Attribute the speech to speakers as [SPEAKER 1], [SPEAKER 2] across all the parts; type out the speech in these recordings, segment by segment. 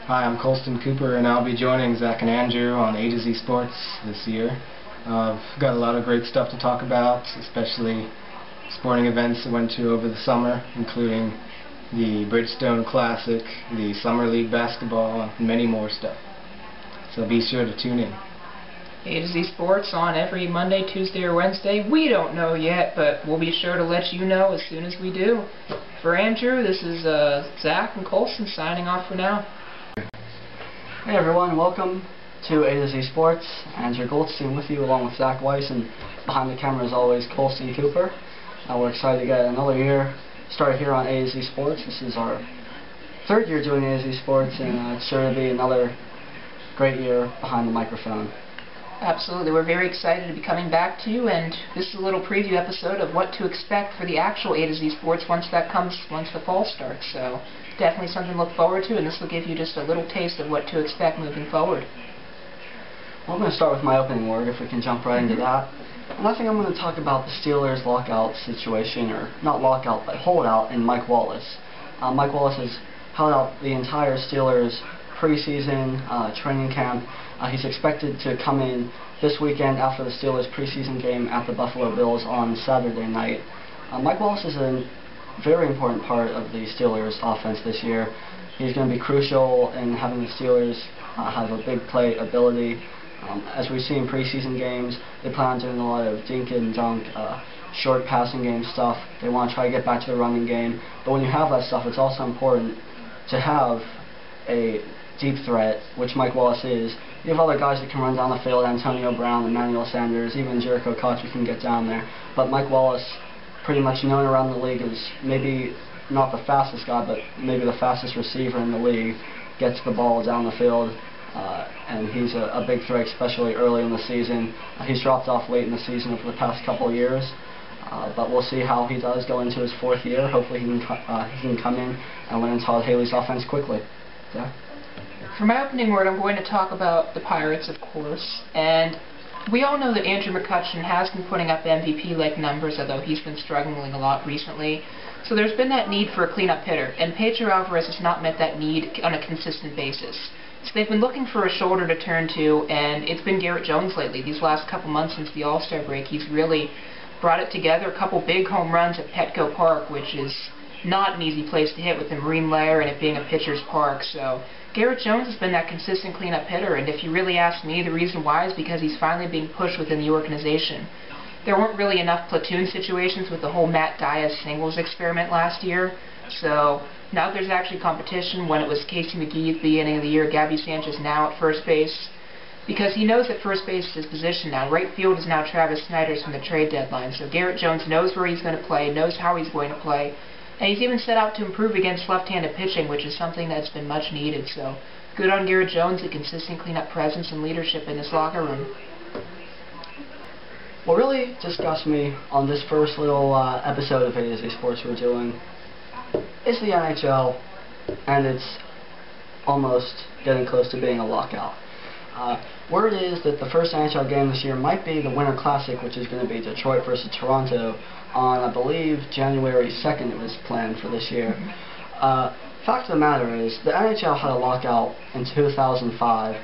[SPEAKER 1] Hi, I'm Colston Cooper, and I'll be joining Zach and Andrew on A to Z Sports this year. I've got a lot of great stuff to talk about, especially sporting events I went to over the summer, including the Bridgestone Classic, the Summer League basketball, and many more stuff. So be sure to tune in.
[SPEAKER 2] A to Z Sports on every Monday, Tuesday, or Wednesday. We don't know yet, but we'll be sure to let you know as soon as we do. For Andrew, this is Zach and Colston signing off for now.
[SPEAKER 3] Hey everyone, welcome to A to Z Sports. Andrew Goldstein with you along with Zach Weiss, and behind the camera as always Colston Cooper. We're excited to get another year started here on A to Z Sports. This is our third year doing A to Z Sports, and it's sure to be another great year behind the microphone.
[SPEAKER 2] Absolutely, we're very excited to be coming back to you, and this is a little preview episode of what to expect for the actual A to Z Sports once the fall starts. So definitely something to look forward to, and this will give you just a little taste of what to expect moving forward.
[SPEAKER 3] Well, I'm going to start with my opening word, if we can jump right into that. And I think I'm going to talk about the Steelers lockout situation, or not lockout, but holdout in Mike Wallace. Mike Wallace has held out the entire Steelers preseason training camp. He's expected to come in this weekend after the Steelers preseason game at the Buffalo Bills on Saturday night. Mike Wallace is a very important part of the Steelers offense this year. He's going to be crucial in having the Steelers have a big play ability. As we see in preseason games, they plan on doing a lot of dink and dunk, short passing game stuff. They want to try to get back to the running game. But when you have that stuff, it's also important to have a deep threat, which Mike Wallace is. You have other guys that can run down the field, Antonio Brown, Emmanuel Sanders, even Jericho Cotchery can get down there. But Mike Wallace, pretty much known around the league as maybe not the fastest guy, but maybe the fastest receiver in the league, gets the ball down the field, and he's a big threat, especially early in the season. He's dropped off late in the season over the past couple of years, but we'll see how he does go into his fourth year. Hopefully he can come in and learn Todd Haley's offense quickly. Yeah.
[SPEAKER 2] For my opening word, I'm going to talk about the Pirates, of course, and we all know that Andrew McCutchen has been putting up MVP-like numbers, although he's been struggling a lot recently. So there's been that need for a cleanup hitter, and Pedro Alvarez has not met that need on a consistent basis. So they've been looking for a shoulder to turn to, and it's been Garrett Jones lately. These last couple months since the All-Star break, he's really brought it together. A couple big home runs at Petco Park, which is not an easy place to hit with the marine layer and it being a pitcher's park. So Garrett Jones has been that consistent cleanup hitter, and if you really ask me, the reason why is because he's finally being pushed within the organization. There weren't really enough platoon situations with the whole Matt Diaz singles experiment last year, so now there's actually competition. When it was Casey McGee at the beginning of the year, Gabby Sanchez now at first base, because he knows that first base is his position now. Right field is now Travis Snider's from the trade deadline, so Garrett Jones knows where he's going to play, knows how he's going to play, and he's even set out to improve against left-handed pitching, which is something that's been much needed. So good on Garrett Jones, a consistent cleanup presence and leadership in this locker room.
[SPEAKER 3] What really disgusts me on this first little episode of A to Z Sports we're doing is the NHL, and it's almost getting close to being a lockout. Word is that the first NHL game this year might be the Winter Classic, which is going to be Detroit versus Toronto on, I believe, January 2nd it was planned for this year. Fact of the matter is, the NHL had a lockout in 2005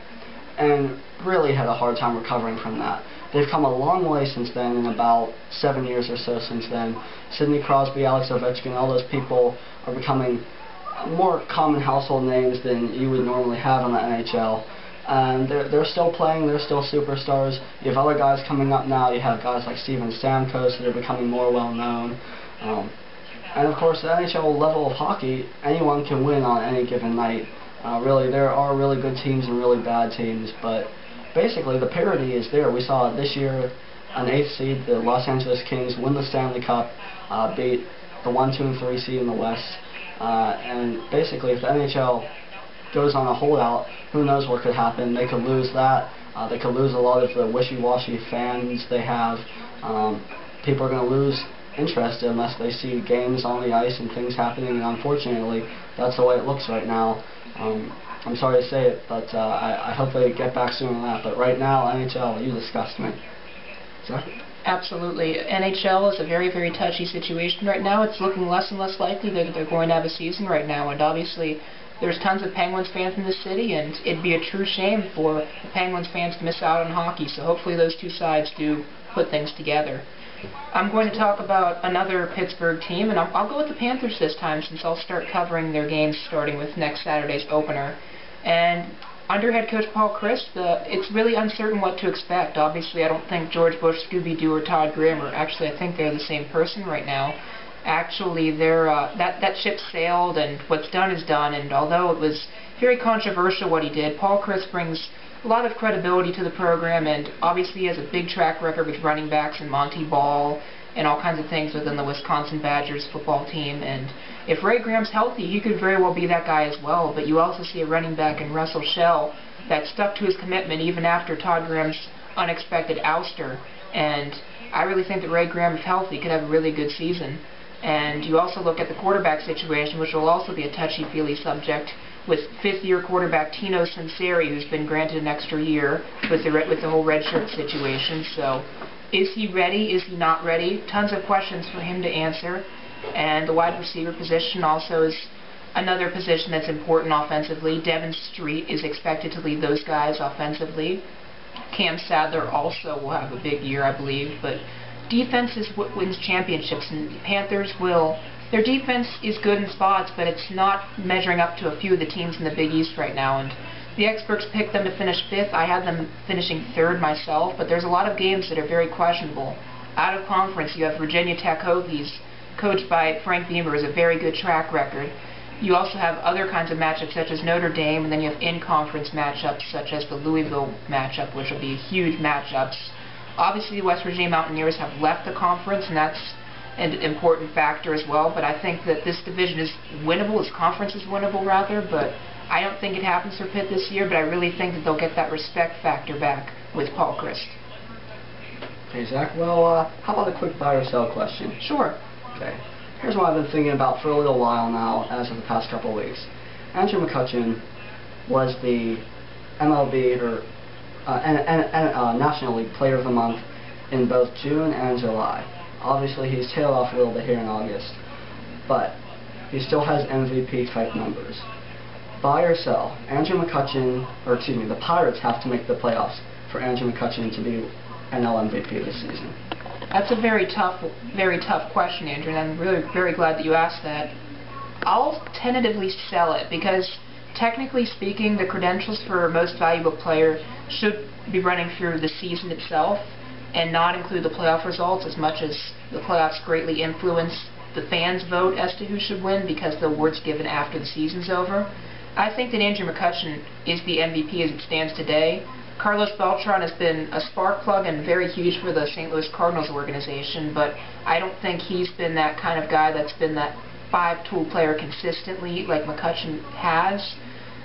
[SPEAKER 3] and really had a hard time recovering from that. They've come a long way since then, in about 7 years or so since then. Sidney Crosby, Alex Ovechkin, all those people are becoming more common household names than you would normally have in the NHL. And they're still playing, they're still superstars. You have other guys coming up now. You have guys like Steven Stamkos that are becoming more well-known. And of course, the NHL level of hockey, anyone can win on any given night. Really, there are really good teams and really bad teams, but basically the parity is there. We saw it this year, an 8th seed, the Los Angeles Kings, win the Stanley Cup, beat the 1, 2, and 3 seed in the West. And basically, if the NHL goes on a holdout, who knows what could happen. They could lose that. They could lose a lot of the wishy-washy fans they have. People are going to lose interest unless they see games on the ice and things happening, and unfortunately, that's the way it looks right now. I'm sorry to say it, but I hope they get back soon on that. But right now, NHL, you disgust me. Sorry?
[SPEAKER 2] Absolutely. NHL is a very, very touchy situation right now. It's looking less and less likely that they're going to have a season right now, and obviously there's tons of Penguins fans in the city, and it'd be a true shame for the Penguins fans to miss out on hockey. So hopefully those two sides do put things together. I'm going to talk about another Pittsburgh team, and I'll go with the Panthers this time since I'll start covering their games starting with next Saturday's opener. And under head coach Paul Chryst, it's really uncertain what to expect. Obviously, I don't think George Bush, Scooby-Doo, or Todd Graham are actually, I think they're the same person right now. Actually, that ship sailed, and what's done is done, and although it was very controversial what he did, Paul Chryst brings a lot of credibility to the program, and obviously he has a big track record with running backs and Monty Ball and all kinds of things within the Wisconsin Badgers football team. And if Ray Graham's healthy, he could very well be that guy as well. But you also see a running back in Russell Shell that stuck to his commitment even after Todd Graham's unexpected ouster. And I really think that Ray Graham, if healthy, could have a really good season. And you also look at the quarterback situation, which will also be a touchy-feely subject, with fifth-year quarterback Tino Sunseri, who's been granted an extra year with the whole redshirt situation. So, is he ready? Is he not ready? Tons of questions for him to answer. And the wide receiver position also is another position that's important offensively. Devin Street is expected to lead those guys offensively. Cam Sadler also will have a big year, I believe. But defense is what wins championships, and Panthers will. Their defense is good in spots, but it's not measuring up to a few of the teams in the Big East right now. And the experts picked them to finish 5th. I had them finishing 3rd myself, but there's a lot of games that are very questionable. Out of conference, you have Virginia Tech Hokies, coached by Frank Beamer, has a very good track record. You also have other kinds of matchups such as Notre Dame, and then you have in-conference matchups such as the Louisville matchup, which will be huge matchups. Obviously, the West Virginia Mountaineers have left the conference, and that's an important factor as well, but I think that this division is winnable, this conference is winnable rather, but I don't think it happens for Pitt this year, but I really think that they'll get that respect factor back with Paul Chryst.
[SPEAKER 3] Okay, Zach, well, how about a quick buy or sell question?
[SPEAKER 2] Sure.
[SPEAKER 3] Okay, here's what I've been thinking about for a little while now, as of the past couple of weeks. Andrew McCutchen was the MLB, or National League Player of the Month in both June and July. Obviously, he's tailed off a little bit here in August, but he still has MVP-type numbers. Buy or sell? Andrew McCutchen, or excuse me, the Pirates have to make the playoffs for Andrew McCutchen to be NL MVP this season.
[SPEAKER 2] That's a very tough question, Andrew, and I'm really very glad that you asked that. I'll tentatively sell it because, technically speaking, the credentials for most valuable player should be running through the season itself, and not include the playoff results, as much as the playoffs greatly influence the fans' vote as to who should win because the award's given after the season's over. I think that Andrew McCutchen is the MVP as it stands today. Carlos Beltran has been a spark plug and very huge for the St. Louis Cardinals organization, but I don't think he's been that kind of guy that's been that 5-tool player consistently like McCutchen has.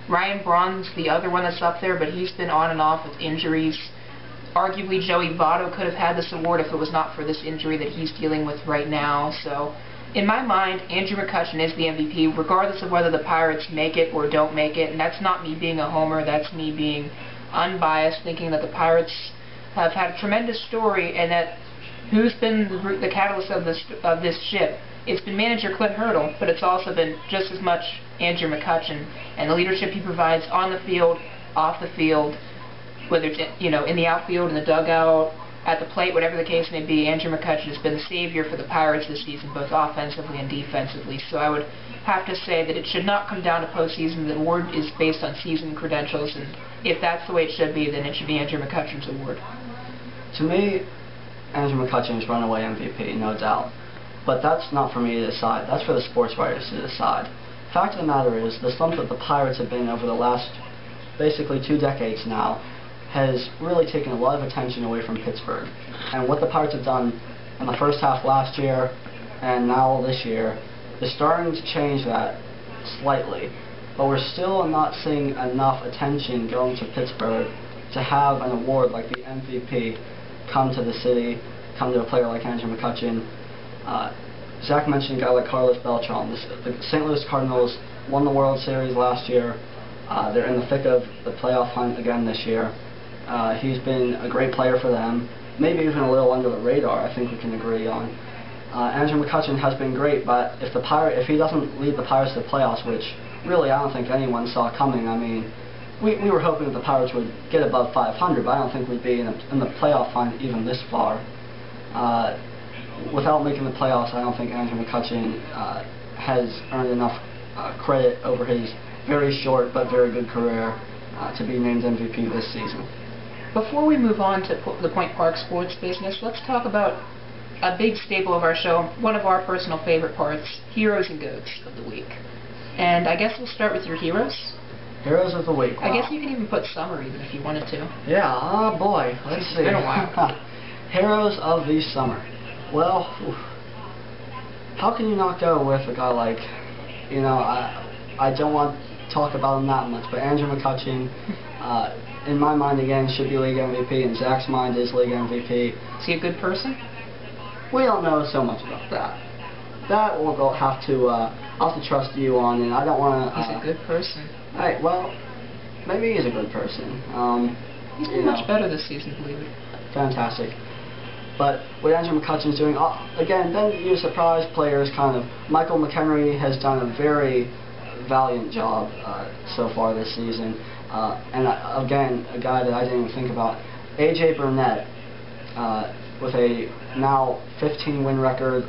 [SPEAKER 2] Ryan Braun's the other one that's up there, but he's been on and off with injuries. Arguably, Joey Votto could have had this award if it was not for this injury that he's dealing with right now. So, in my mind, Andrew McCutchen is the MVP, regardless of whether the Pirates make it or don't make it. And that's not me being a homer. That's me being unbiased, thinking that the Pirates have had a tremendous story, and that who's been the catalyst of this ship? It's been manager Clint Hurdle, but it's also been just as much Andrew McCutchen and the leadership he provides on the field, off the field. Whether it's in the outfield, in the dugout, at the plate, whatever the case may be, Andrew McCutchen has been the savior for the Pirates this season, both offensively and defensively. So I would have to say that it should not come down to postseason. The award is based on season credentials, and if that's the way it should be, then it should be Andrew McCutchen's award.
[SPEAKER 3] To me, Andrew McCutchen is runaway MVP, no doubt. But that's not for me to decide. That's for the sports writers to decide. Fact of the matter is, the slump that the Pirates have been over the last basically 2 decades now has really taken a lot of attention away from Pittsburgh. And what the Pirates have done in the first half last year and now this year is starting to change that slightly. But we're still not seeing enough attention going to Pittsburgh to have an award like the MVP come to the city, come to a player like Andrew McCutchen. Zach mentioned a guy like Carlos Beltran. The St. Louis Cardinals won the World Series last year. They're in the thick of the playoff hunt again this year. He's been a great player for them, maybe even a little under the radar, I think we can agree on. Andrew McCutchen has been great, but if he doesn't lead the Pirates to the playoffs, which really I don't think anyone saw coming. I mean, we were hoping that the Pirates would get above 500, but I don't think we'd be in the playoff hunt even this far. Without making the playoffs, I don't think Andrew McCutchen has earned enough credit over his very short but very good career to be named MVP this season.
[SPEAKER 2] Before we move on to the Point Park sports business, let's talk about a big staple of our show, one of our personal favorite parts, Heroes and Goats of the Week. And I guess we'll start with your heroes.
[SPEAKER 3] Heroes of the Week. Wow.
[SPEAKER 2] I guess you can even put summer even if you wanted to.
[SPEAKER 3] Yeah, oh boy, let's see.
[SPEAKER 2] It's been a while.
[SPEAKER 3] Heroes of the summer. Well, how can you not go with a guy like, you know, I don't want to talk about him that much, but Andrew McCutchen, in my mind again, should be league MVP, in Zach's mind is league MVP.
[SPEAKER 2] Is he a good person?
[SPEAKER 3] We don't know so much about that. That we'll have to, I'll have to trust you on, and I don't want to...
[SPEAKER 2] He's a good person.
[SPEAKER 3] Alright, well, maybe he's a good person.
[SPEAKER 2] He's been much better this season, believe it.
[SPEAKER 3] Fantastic. But what Andrew McCutchen's doing, again, then you surprise players kind of. Michael McHenry has done a very valiant job so far this season. And again, a guy that I didn't even think about, A.J. Burnett, with a now 15-win record.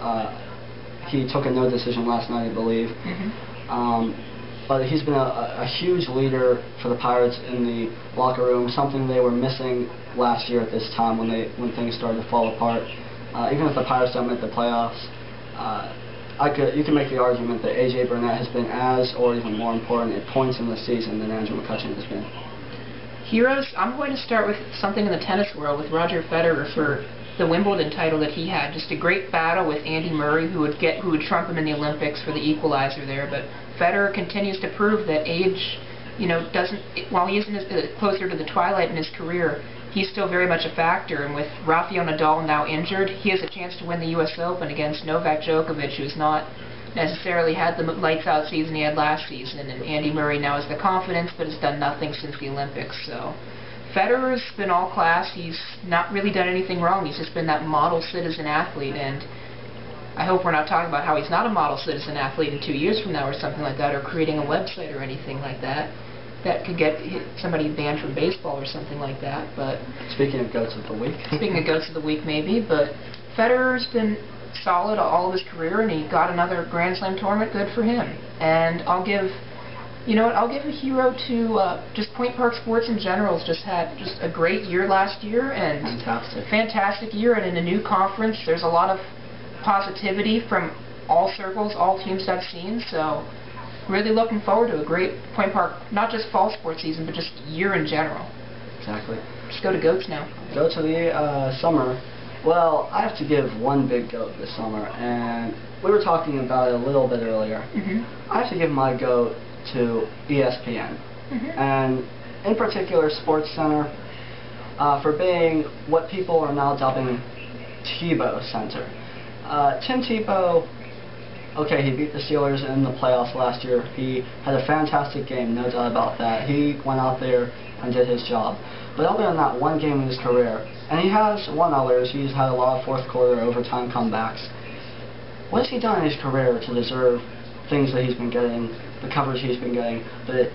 [SPEAKER 3] He took a no decision last night, I believe. But he's been a huge leader for the Pirates in the locker room, something they were missing last year at this time when things started to fall apart. Even if the Pirates don't make the playoffs, you can make the argument that A.J. Burnett has been as, or even more important, at points in the season than Andrew McCutchen has been.
[SPEAKER 2] Heroes, I'm going to start with something in the tennis world with Roger Federer for the Wimbledon title that he had. Just a great battle with Andy Murray, who would trump him in the Olympics for the equalizer there. But Federer continues to prove that age, you know, doesn't. While he is closer to the twilight in his career, he's still very much a factor. And with Rafael Nadal now injured, he has a chance to win the U.S. Open against Novak Djokovic, who's not necessarily had the lights-out season he had last season. And Andy Murray now has the confidence, but has done nothing since the Olympics. So Federer's been all class. He's not really done anything wrong. He's just been that model citizen athlete, and I hope we're not talking about how he's not a model citizen athlete in 2 years from now or something like that, or creating a website or anything like that. That could get somebody banned from baseball or something like that. But
[SPEAKER 3] speaking of Goats of the Week.
[SPEAKER 2] Speaking of Goats of the Week, maybe. But Federer's been solid all of his career, and he got another Grand Slam tournament. Good for him. And I'll give... You know what, I'll give a hero to just Point Park Sports in general. Has just had just a great year last year, and fantastic year, and in a new conference there's a lot of positivity from all circles, all teams I've seen, so really looking forward to a great Point Park, not just fall sports season, but just year in general.
[SPEAKER 3] Exactly.
[SPEAKER 2] Just go to Goats now.
[SPEAKER 3] Go to the summer. Well, I have to give one big goat this summer, and we were talking about it a little bit earlier. I have to give my goat to ESPN, and in particular SportsCenter, for being what people are now dubbing Tebow Center. Tim Tebow, okay, he beat the Steelers in the playoffs last year. He had a fantastic game, no doubt about that. He went out there and did his job. But other than that one game in his career, and he has won others, he's had a lot of fourth quarter overtime comebacks. What has he done in his career to deserve things that he's been getting, the coverage he's been getting, the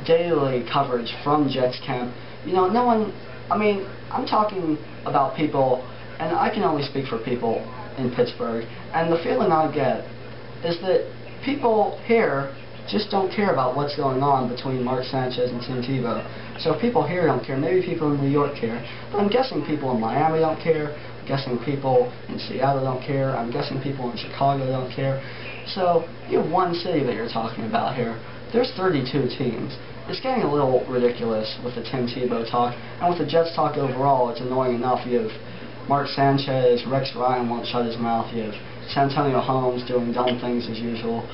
[SPEAKER 3] daily coverage from Jets camp? You know, no one, I mean, I'm talking about people, and I can only speak for people in Pittsburgh, and the feeling I get is that people here just don't care about what's going on between Mark Sanchez and Tim Tebow. So if people here don't care, maybe people in New York care, but I'm guessing people in Miami don't care, I'm guessing people in Seattle don't care, I'm guessing people in Chicago don't care. So you have one city that you're talking about here. There's 32 teams. It's getting a little ridiculous with the Tim Tebow talk, and with the Jets talk overall, it's annoying enough. You have Mark Sanchez, Rex Ryan won't shut his mouth, you have Santonio Holmes doing dumb things as usual.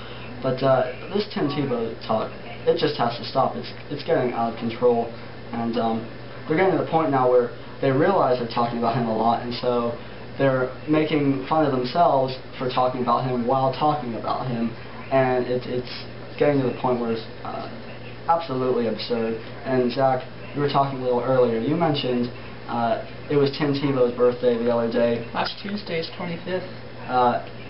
[SPEAKER 3] But this Tim Tebow talk, it just has to stop. It's getting out of control, and they're getting to the point now where they realize they're talking about him a lot, and so they're making fun of themselves for talking about him while talking about him, and it's getting to the point where it's absolutely absurd. And Zach, you were talking a little earlier. You mentioned it was Tim Tebow's birthday the other day.
[SPEAKER 2] Last Tuesday's 25th.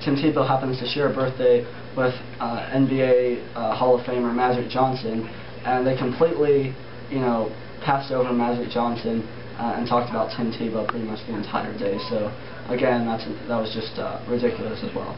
[SPEAKER 3] Tim Tebow happens to share a birthday with NBA Hall of Famer Magic Johnson, and they completely, passed over Magic Johnson and talked about Tim Tebow pretty much the entire day. So again, that was just ridiculous as well.